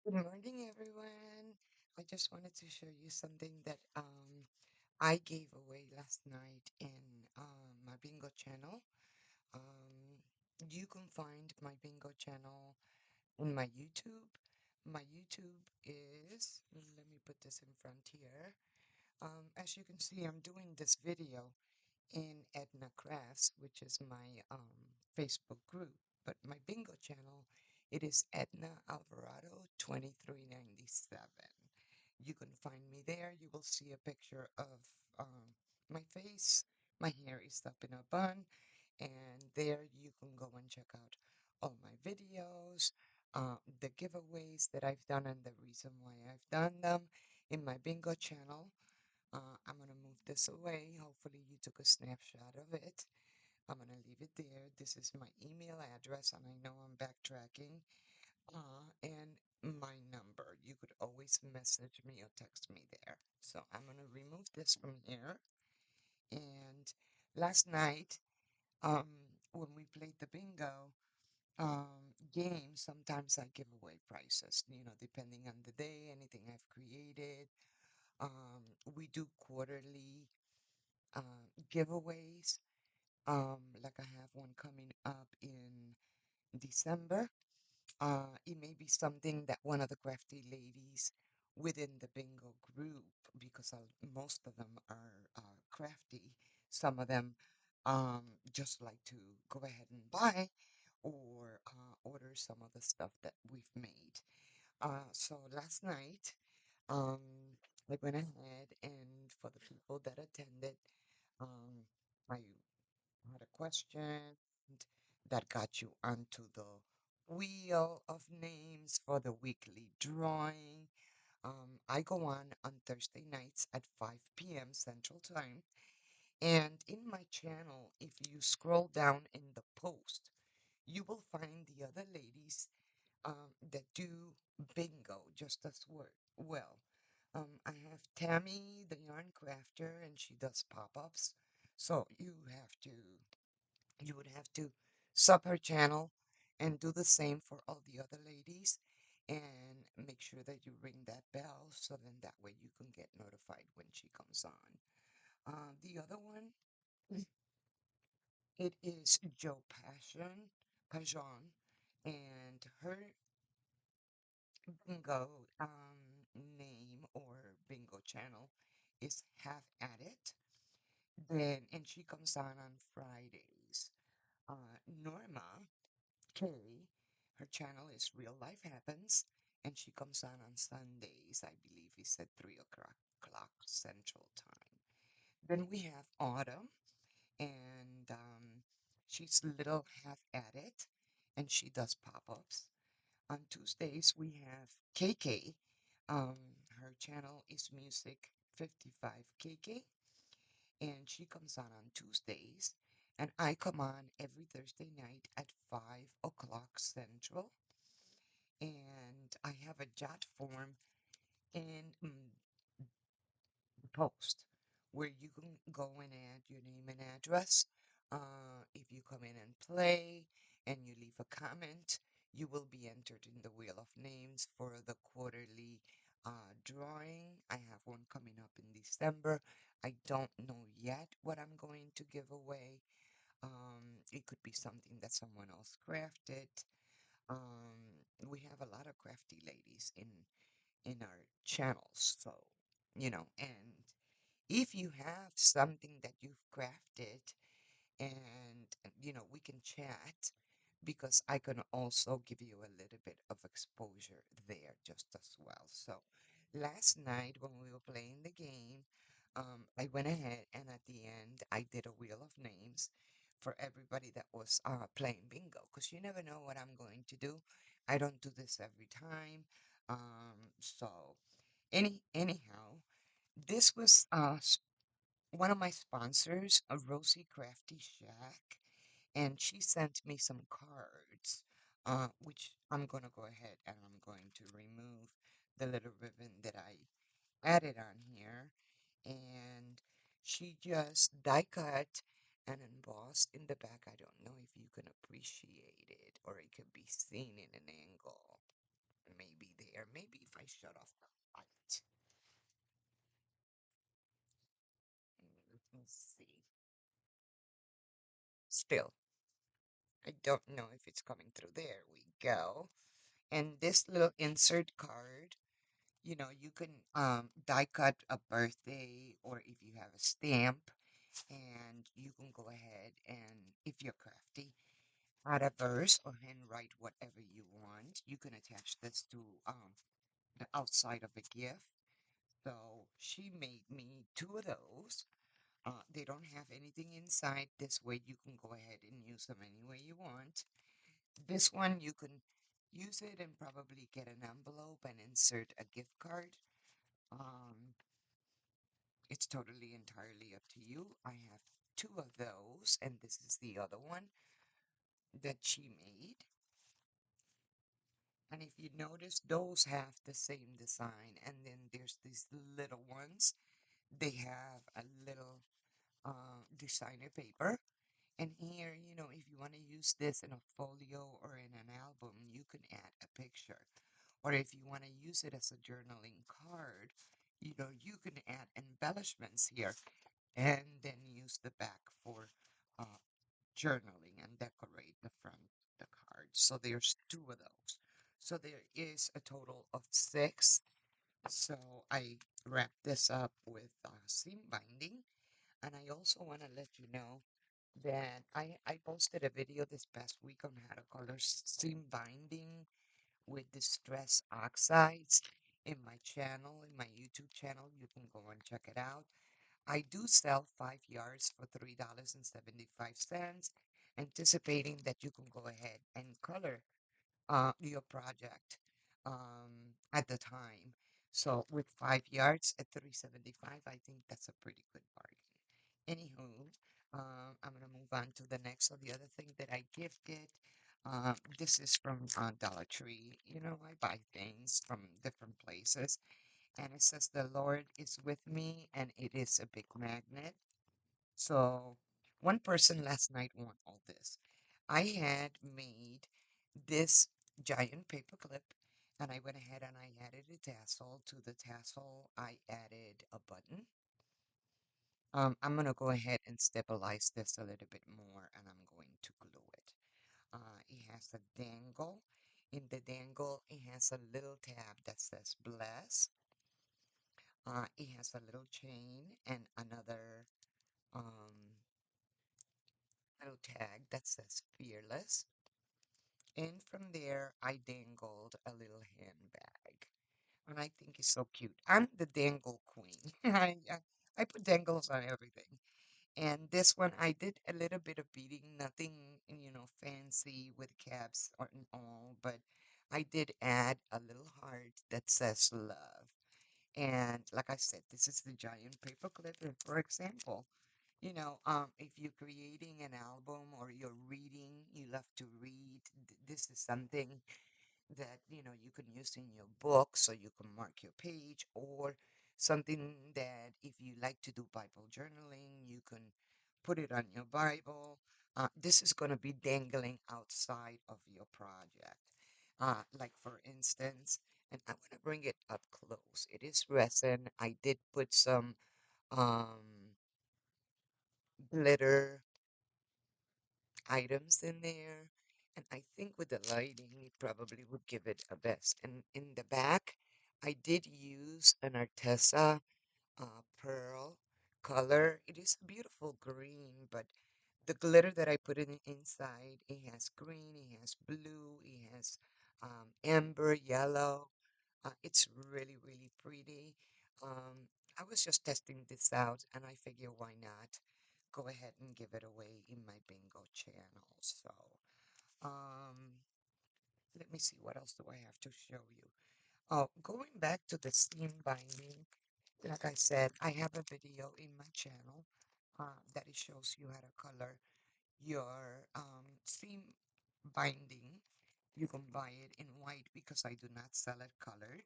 Good morning, everyone. I just wanted to show you something that I gave away last night in my bingo channel. Um, you can find my bingo channel in my YouTube. My YouTube is, let me put this in front here. As you can see, I'm doing this video in Edna Crafts, which is my Facebook group. But my bingo channel, it is Edna Alvarado 2397. You can find me there. You will see a picture of my face. My hair is up in a bun, and there you can go and check out all my videos, the giveaways that I've done, and the reason why I've done them in my bingo channel. I'm gonna move this away. Hopefully you took a snapshot of it. I'm gonna leave it there. This is my email address, and I know I'm backtracking. And my number. You could always message me or text me there. So I'm gonna remove this from here. And last night, um, when we played the bingo game, sometimes I give away prizes. Depending on the day, anything I've created. We do quarterly giveaways. Like I have one coming up in December. It may be something that one of the crafty ladies within the bingo group, because most of them are crafty. Some of them just like to go ahead and buy or order some of the stuff that we've made. So last night, um, I went ahead and for the people that attended, I had a question that got you onto the wheel of names for the weekly drawing. I go on Thursday nights at 5 p.m. Central Time. And in my channel, if you scroll down in the post, you will find the other ladies that do bingo just as well. I have Tammy, the yarn crafter, and she does pop-ups. So you would have to sub her channel and do the same for all the other ladies, and make sure that you ring that bell so then that way you can get notified when she comes on. The other one, it is Joe Pajon, and her bingo name or bingo channel is Have at It. And she comes on Fridays. Norma K, her channel is Real Life Happens, and she comes on Sundays. I believe it's at 3 o'clock Central Time. Then we have Autumn, and she's Little Half at It, and she does pop-ups. On Tuesdays, we have KK. Um, Her channel is Music 55 KK, and she comes on Tuesdays. And I come on every Thursday night at 5 o'clock Central. And I have a chat form in the post where you can go and add your name and address. If you come in and play and you leave a comment, you will be entered in the Wheel of Names for the quarterly drawing. I have one coming up in December. I don't know yet what I'm going to give away. It could be something that someone else crafted. We have a lot of crafty ladies in our channels, so and if you have something that you've crafted, and we can chat, because I can also give you a little bit of exposure there just as well. So last night when we were playing the game, I went ahead and at the end I did a wheel of names for everybody that was playing bingo, because you never know what I'm going to do. I don't do this every time. So anyhow, this was one of my sponsors, a Rosie Crafty Shack, and she sent me some cards, which I'm gonna go ahead and I'm going to remove the little ribbon that I added on here, and she just die cut and embossed in the back. I don't know if you can appreciate it or it could be seen in an angle, maybe there. Maybe if I shut off the light. Let me see. Still, I don't know if it's coming through. There we go. And this little insert card, you can die cut a birthday or if you have a stamp, and you can go ahead and if you're crafty, add a verse or handwrite whatever you want. You can attach this to the outside of a gift. So she made me two of those. They don't have anything inside. This way you can go ahead and use them any way you want. This one you can use it and probably get an envelope and insert a gift card. Um, it's totally entirely up to you. I have two of those, and this is the other one that she made. And if you notice, those have the same design. And then there's these little ones. They have a little designer paper. And here, if you want to use this in a folio or in an album, you can add a picture. Or if you want to use it as a journaling card, you can add embellishments here and then use the back for uh, journaling and decorate the front of the card. So there's two of those. So there is a total of six. So I wrapped this up with seam binding. And I also want to let you know that I posted a video this past week on how to color seam binding with distress oxides in my channel, in my YouTube channel. You can go and check it out. I do sell 5 yards for $3.75, anticipating that you can go ahead and color your project at the time. So with 5 yards at 375, I think that's a pretty good bargain. Anywho, I'm gonna move on to the next. So the other thing that I gifted, this is from Dollar Tree. I buy things from different places, and it says the Lord is with me, and it is a big magnet. So one person last night won all this. I had made this giant paper clip, and I went ahead and I added a tassel. To the tassel, I added a button. I'm gonna go ahead and stabilize this a little bit more, and I'm going to glue it. It has a dangle. In the dangle, it has a little tab that says bless. It has a little chain and another um, little tag that says fearless. And from there, I dangled a little handbag. And I think it's so cute. I'm the dangle queen. I put dangles on everything. And this one, I did a little bit of beading, nothing, fancy with caps or and all, but I did add a little heart that says love. And like I said, this is the giant paperclip. And for example, if you're creating an album or you're reading, you love to read, this is something that you can use in your book so you can mark your page, or something that if you like to do Bible journaling, you can put it on your Bible. This is going to be dangling outside of your project. Like for instance, and I want to bring it up close. It is resin. I did put some glitter items in there. And I think with the lighting, it probably would give it a best. And in the back, I did use an Arteza pearl color. It is a beautiful green, but the glitter that I put in inside, it has green, it has blue, it has amber yellow. It's really, really pretty. Um, I was just testing this out, and I figure why not go ahead and give it away in my bingo channel. So, um, let me see what else do I have to show you. Oh, going back to the steam binding, like I said, I have a video in my channel that it shows you how to color your seam binding. You can buy it in white because I do not sell it colored.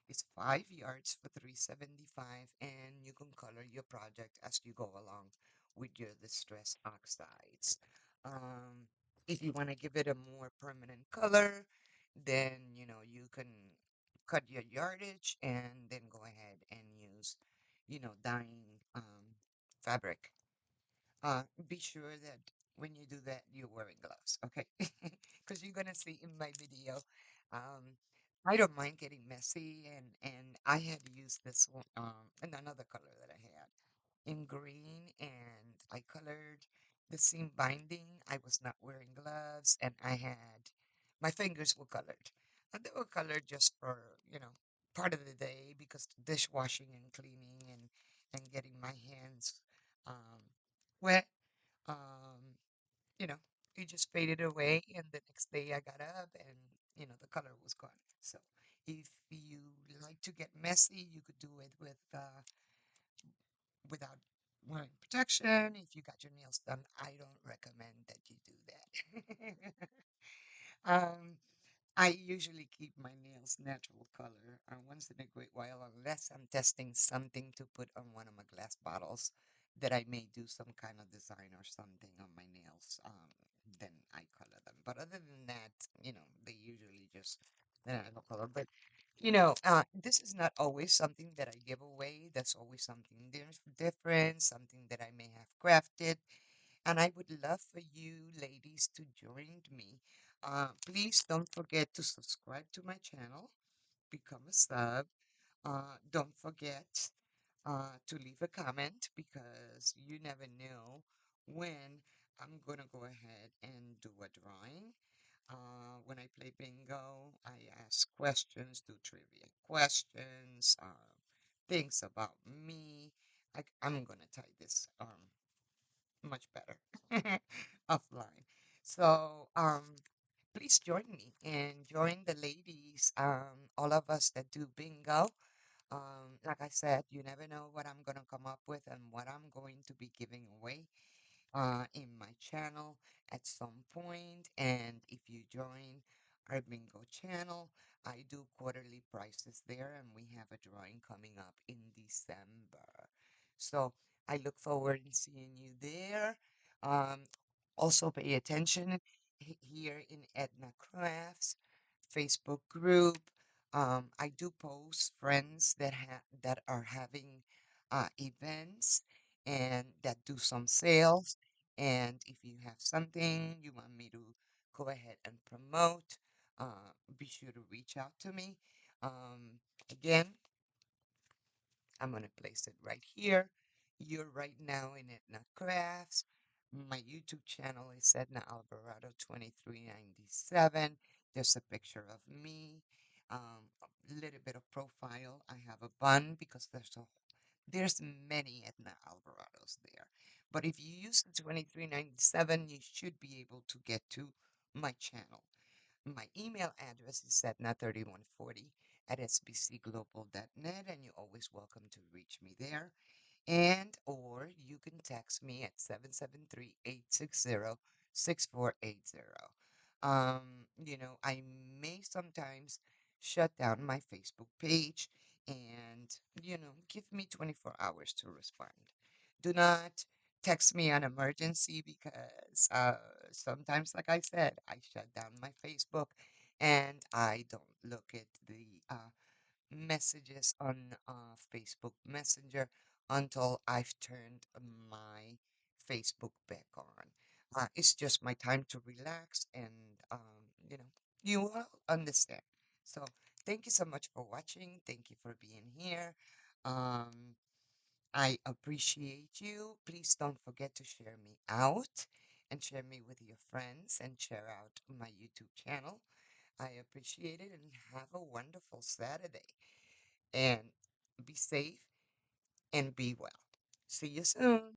It's 5 yards for 375, and you can color your project as you go along with your distress oxides. If you want to give it a more permanent color, then you can. cut your yardage and then go ahead and use, dyeing fabric. Be sure that when you do that, you're wearing gloves, okay? Because you're gonna see in my video, um, I don't mind getting messy, and I had used this one, and another color that I had in green, and I colored the seam binding. I was not wearing gloves, and I had my fingers were colored, and they were colored just for part of the day because dishwashing and cleaning and getting my hands um, wet. Um, you know, it just faded away, and the next day I got up, and the color was gone. So if you like to get messy, you could do it without wearing protection. If you got your nails done, I don't recommend that you do that. um, I usually keep my nails natural color once in a great while, unless I'm testing something to put on one of my glass bottles that I may do some kind of design or something on my nails. Then I color them. But other than that, they usually just the natural color. But this is not always something that I give away. That's always something different, something that I may have crafted, and I would love for you ladies to join me. Please don't forget to subscribe to my channel, become a sub. Don't forget to leave a comment because you never know when I'm going to go ahead and do a drawing. When I play bingo, I ask questions, do trivia questions, things about me. I'm going to tie this much better offline. So, please join me and join the ladies, all of us that do bingo. Like I said, you never know what I'm going to come up with and what I'm going to be giving away in my channel at some point. And if you join our bingo channel, I do quarterly prizes there, and we have a drawing coming up in December. So I look forward to seeing you there. Um, Also, pay attention here in Edna Crafts Facebook group. I do post friends that are having events and that do some sales. And if you have something you want me to go ahead and promote, be sure to reach out to me. Again, I'm going to place it right here. You're right now in Etna Crafts. My YouTube channel is Edna Alvarado 2397. There's a picture of me, a little bit of profile. I have a bun because there's many Edna Alvarados there. But if you use the 2397, you should be able to get to my channel. My email address is setna3140 at sbcglobal.net, and you're always welcome to reach me there. And or you can text me at 773-860-6480. I may sometimes shut down my Facebook page and, give me 24 hours to respond. Do not text me on emergency because sometimes, like I said, I shut down my Facebook and I don't look at the messages on Facebook Messenger until I've turned my Facebook back on. It's just my time to relax, and you will understand. So, thank you so much for watching. Thank you for being here. Um, I appreciate you. Please don't forget to share me out and share me with your friends and share out my YouTube channel. I appreciate it and have a wonderful Saturday. And be safe and be well. See you soon.